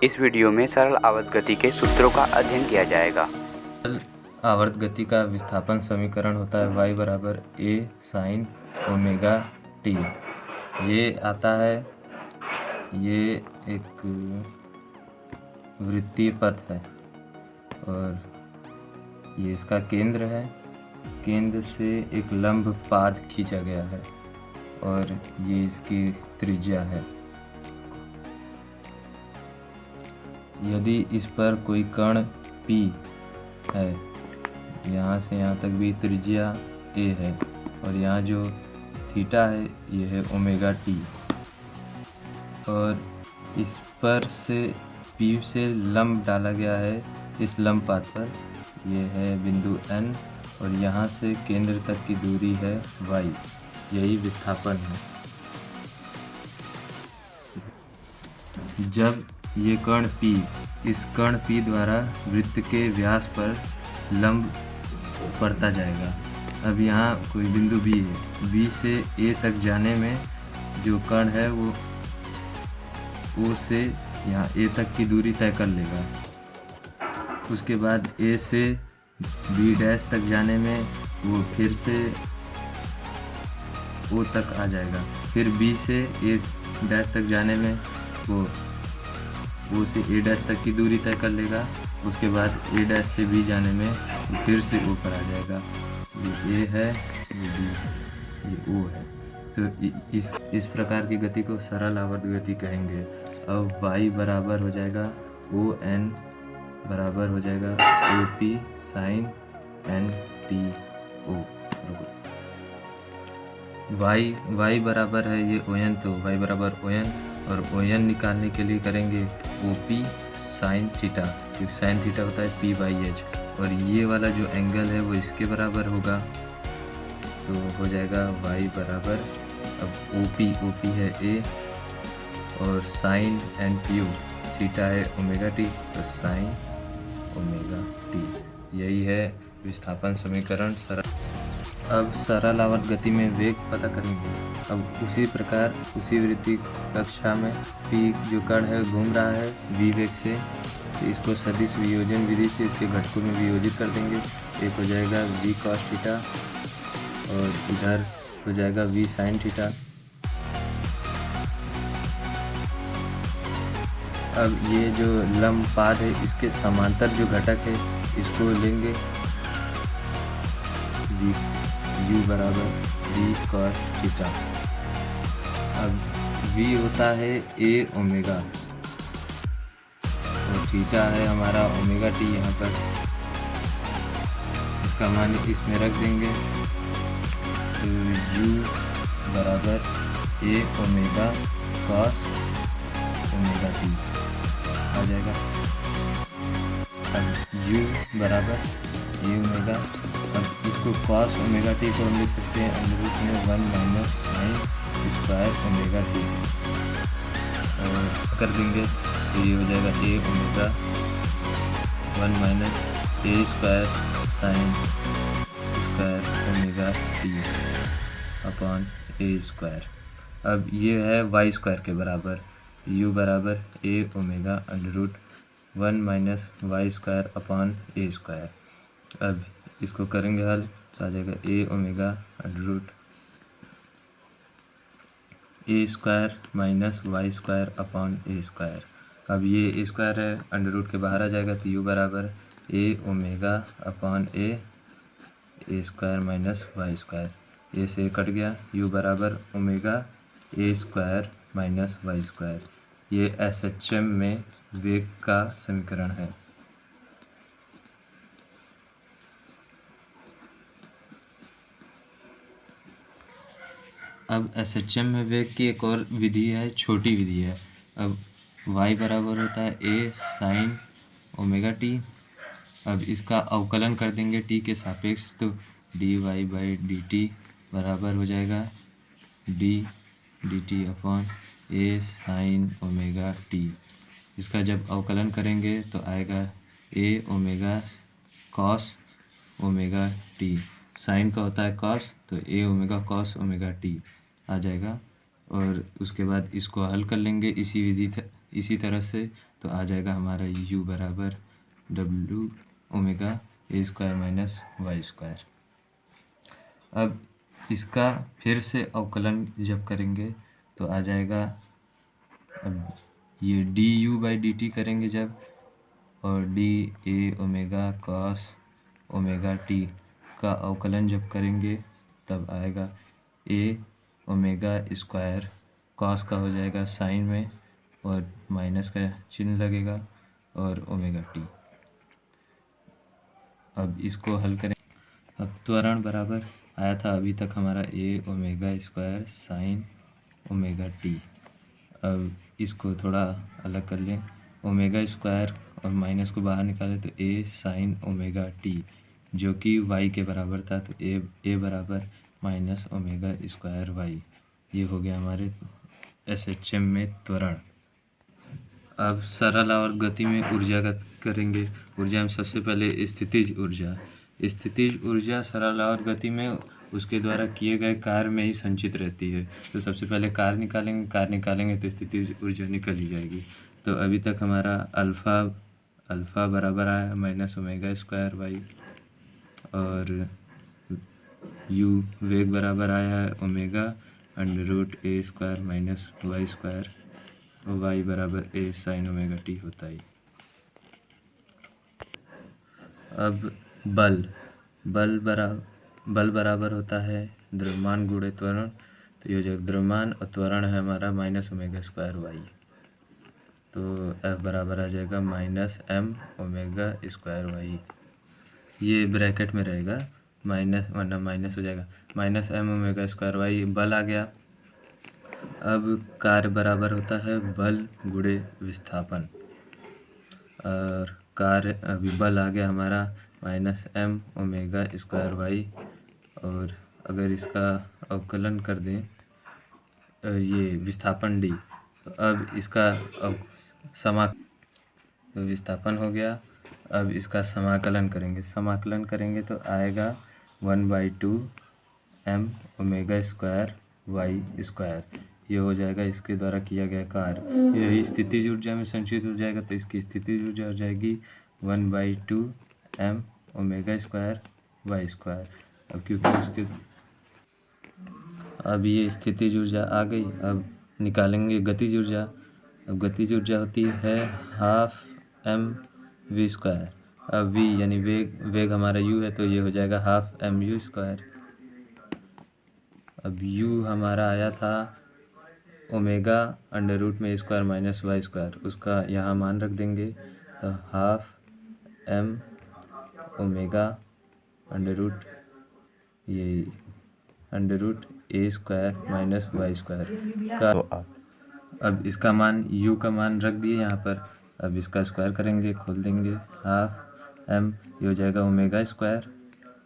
इस वीडियो में सरल आवर्त गति के सूत्रों का अध्ययन किया जाएगा। सरल आवर्त गति का विस्थापन समीकरण होता है y बराबर a साइन ओमेगा t। ये आता है, ये एक वृत्तीय पथ है और ये इसका केंद्र है। केंद्र से एक लंब पाद खींचा गया है और ये इसकी त्रिज्या है। यदि इस पर कोई कण P है, यहाँ से यहाँ तक भी त्रिज्या a है और यहाँ जो थीटा है ये है ओमेगा t, और इस पर से P से लंब डाला गया है इस लंब पाद पर, ये है बिंदु N और यहाँ से केंद्र तक की दूरी है y। यही विस्थापन है। जब ये कण P इस कण P द्वारा वृत्त के व्यास पर लंब पड़ता जाएगा। अब यहाँ कोई बिंदु B है, B से A तक जाने में जो कण है वो O से यहाँ A तक की दूरी तय कर लेगा। उसके बाद A से B डैश तक जाने में वो फिर से O तक आ जाएगा। फिर B से A डैश तक जाने में वो O से A डैश तक की दूरी तय कर लेगा। उसके बाद A डैश से B जाने में वो फिर से O पर आ जाएगा। ये A है, ये B है, ये O है। तो इस प्रकार की गति को सरल आवर्त गति कहेंगे। अब y बराबर हो जाएगा ON बराबर हो जाएगा OP साइन NTO। y बराबर है ये ON, तो y बराबर ON, और ON निकालने के लिए करेंगे OP साइन थीटा, क्योंकि साइन थीटा होता है P/H, और ये वाला जो एंगल है वो इसके बराबर होगा, तो हो जाएगा y बराबर, अब OP है A और साइन NTO थीटा है ओमेगा t, तो साइन ओमेगा t। यही है विस्थापन समीकरण सरल। अब सरल आवर्त गति में वेग पता करेंगे। अब उसी प्रकार उसी वृत्तीय कक्षा में P जो कण है घूम रहा है v वेग से, तो इसको सदिश वियोजन विधि से इसके घटकों में वियोजित कर देंगे। एक हो जाएगा v cos थीटा और इधर हो जाएगा v sin थीटा। अब ये जो लंब पाद है इसके समांतर जो घटक है इसको लेंगे u बराबर v cos थीटा। अब v होता है a ओमेगा और थीटा है हमारा ओमेगा t। यहाँ पर इसका मान इसमें रख देंगे, तो u बराबर a omega cos omega t आ जाएगा। अब u बराबर a ओमेगा, अब इसको cos ओमेगा t को हम लिख सकते हैं अंडर रूट में 1 minus sine square omega t, और कर देंगे तो ये हो जाएगा a omega 1 minus a square sine square omega t upon a square. अब ये है y स्क्वायर के बराबर, u बराबर a omega under root 1 minus Y square upon a square. अब इसको करेंगे हल, तो आ जाएगा a omega under root a square minus Y square upon a square. अब ये a स्क्वायर है अंडर रूट के बाहर आ जाएगा, तो u बराबर a omega upon a square minus Y square. a से कट गया, u बराबर omega a square minus Y square. ये SHM में वेग का समीकरण है। अब SHM में वेग की एक और विधि है, छोटी विधि है। अब y बराबर होता है a साइन ओमेगा t। अब इसका अवकलन कर देंगे t के सापेक्ष, तो dy/dt बराबर हो जाएगा dt अपॉन a साइन ओमेगा t। इसका जब अवकलन करेंगे तो आएगा a omega cos omega t। Sine का होता है कॉस, तो a omega cos omega t आ जाएगा। और उसके बाद इसको हल कर लेंगे इसी तरह से तो आ जाएगा हमारा u बराबर w omega A square minus Y square. अब इसका फिर से अवकलन जब करेंगे तो आ जाएगा, अब ये D you by D T करेंगे जब, और D A omega cos omega T का अवकलन जब करेंगे तब आएगा ए ओमेगा स्क्वायर, कॉस का हो जाएगा साइन में और माइनस का चिन्ह लगेगा, और ओमेगा टी। अब इसको हल करें। अब त्वरण बराबर आया था अभी तक हमारा A omega square sine omega T. अब इसको थोड़ा अलग कर लें, ओमेगा स्क्वायर और माइनस को बाहर निकालें तो ए साइन ओमेगा टी जो कि वाई के बराबर था, तो ए बराबर माइनस ओमेगा स्क्वायर वाई। ये हो गया हमारे एसएचएम में त्वरण। अब सरल और गति में ऊर्जा का करेंगे। ऊर्जा में सबसे पहले स्थितिज ऊर्जा। स्थितिज ऊर्जा सरल और गति में उसके द्वारा किए गए कार्य में ही संचित रहती है। तो सबसे पहले कार्य निकालेंगे तो स्थितिज ऊर्जा निकल ही जाएगी। तो अभी तक हमारा अल्फ़ा बराबर आया माइनस ओमेगा स्क्वायर वाई, और यू वेग बराबर आया है omega under root A square minus Y square, और वाई बराबर ए साइन ओमेगा टी होता है। अब बल बराबर होता है द्रव्यमान गुणे त्वरण। तो ये जो द्रव्यमान और त्वरण है हमारा माइनस ओमेगा स्क्वायर वाई, तो एफ बराबर आ जाएगा minus M omega square Y. ये ब्रैकेट में रहेगा, माइनस वरना माइनस हो जाएगा, minus M omega square Y बल आ गया। अब कार्य बराबर होता है बल गुणे विस्थापन, और कार्य अभी बल आ गया हमारा minus M omega square Y, और अगर इसका अवकलन कर दें ये विस्थापन डी, तो अब इसका तो विस्थापन हो गया। अब इसका समाकलन करेंगे तो आएगा 1/2 M omega square Y square. ये हो जाएगा इसके द्वारा किया गया कार्य। यही स्थितिज ऊर्जा में संचित हो जाएगा, तो इसकी स्थितिज ऊर्जा हो जाएगी 1/2 M omega square Y square. अब क्योंकि उसके अब ये स्थितिज ऊर्जा आ गई, अब निकालेंगे गतिज ऊर्जा। अब गतिज ऊर्जा होती है हाफ एम वी स्क्वायर। अब वी यानी वेग हमारा यू है, तो ये हो जाएगा हाफ एम यू स्क्वायर। अब यू हमारा आया था ओमेगा अंडर रूट में स्क्वायर माइनस वाई स्क्वायर, उसका यहाँ मान रख देंगे, तो half M omega under root A square minus Y square का। अब इसका मान यू का मान रख दिए यहाँ पर। अब इसका स्क्वायर करेंगे, खोल देंगे, हाफ एम ये हो जाएगा ओमेगा स्क्वायर,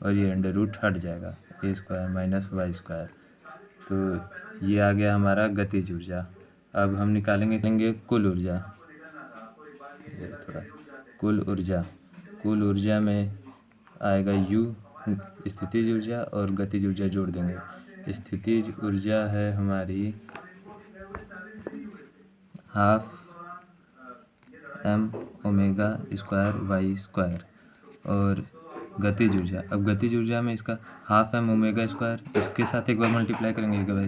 और ये अंडर रूट हट जाएगा ए स्क्वायर माइनस वाई स्क्वायर। तो ये आ गया हमारा गतिज ऊर्जा। अब हम निकालेंगे कुल ऊर्जा। कुल ऊर्जा में आएगा यू स्थितिज ऊर्जा और गतिज ऊर्जा जोड़ देंगे। स्थितिज ऊर्जा है हमारी half M omega square Y square, और गतिज ऊर्जा, अब गतिज ऊर्जा में इसका हाफ एम ओमेगा स्क्वायर इसके साथ एक बार मल्टीप्लाई करेंगे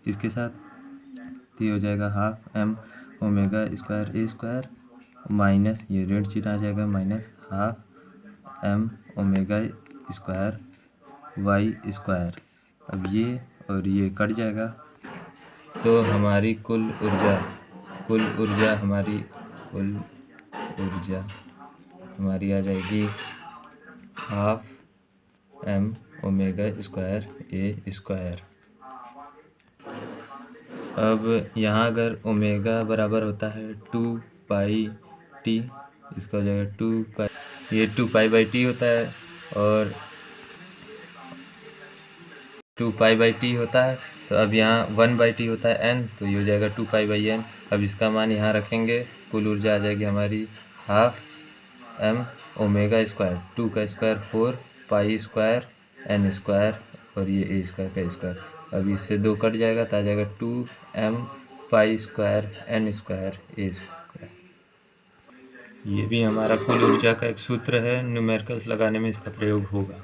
इसके साथ, तो ये हो जाएगा half M omega square A square minus ये ऋण चिन्ह आ जाएगा minus half M omega square Y square. अब ये और ये कट जाएगा, तो हमारी कुल ऊर्जा हमारी आ जाएगी half M omega square A square. अब यहाँ अगर ओमेगा बराबर होता है 2 पाई टी, इसका हो जाएगा 2 पाई, ये 2 पाई बाई टी होता है, और 2 पाई बाई टी होता है। तो अब यहाँ 1/t होता है n, तो ये हो जाएगा 2 पाई बाई n। अब इसका मान यहाँ रखेंगे, कुल ऊर्जा आ जाएगी हमारी हाफ एम ओमेगा स्क्वायर 2 का स्क्वायर 4 पाई स्क्वायर n स्क्वायर, और ये ए स्क्वायर का स्क्वायर। अब इससे 2 कट जाएगा तो आ जाएगा 2 m pi square n square A square. ये भी हमारा कुल ऊर्जा का एक सूत्र है, न्यूमेरिकल्स लगाने में इसका प्रयोग होगा।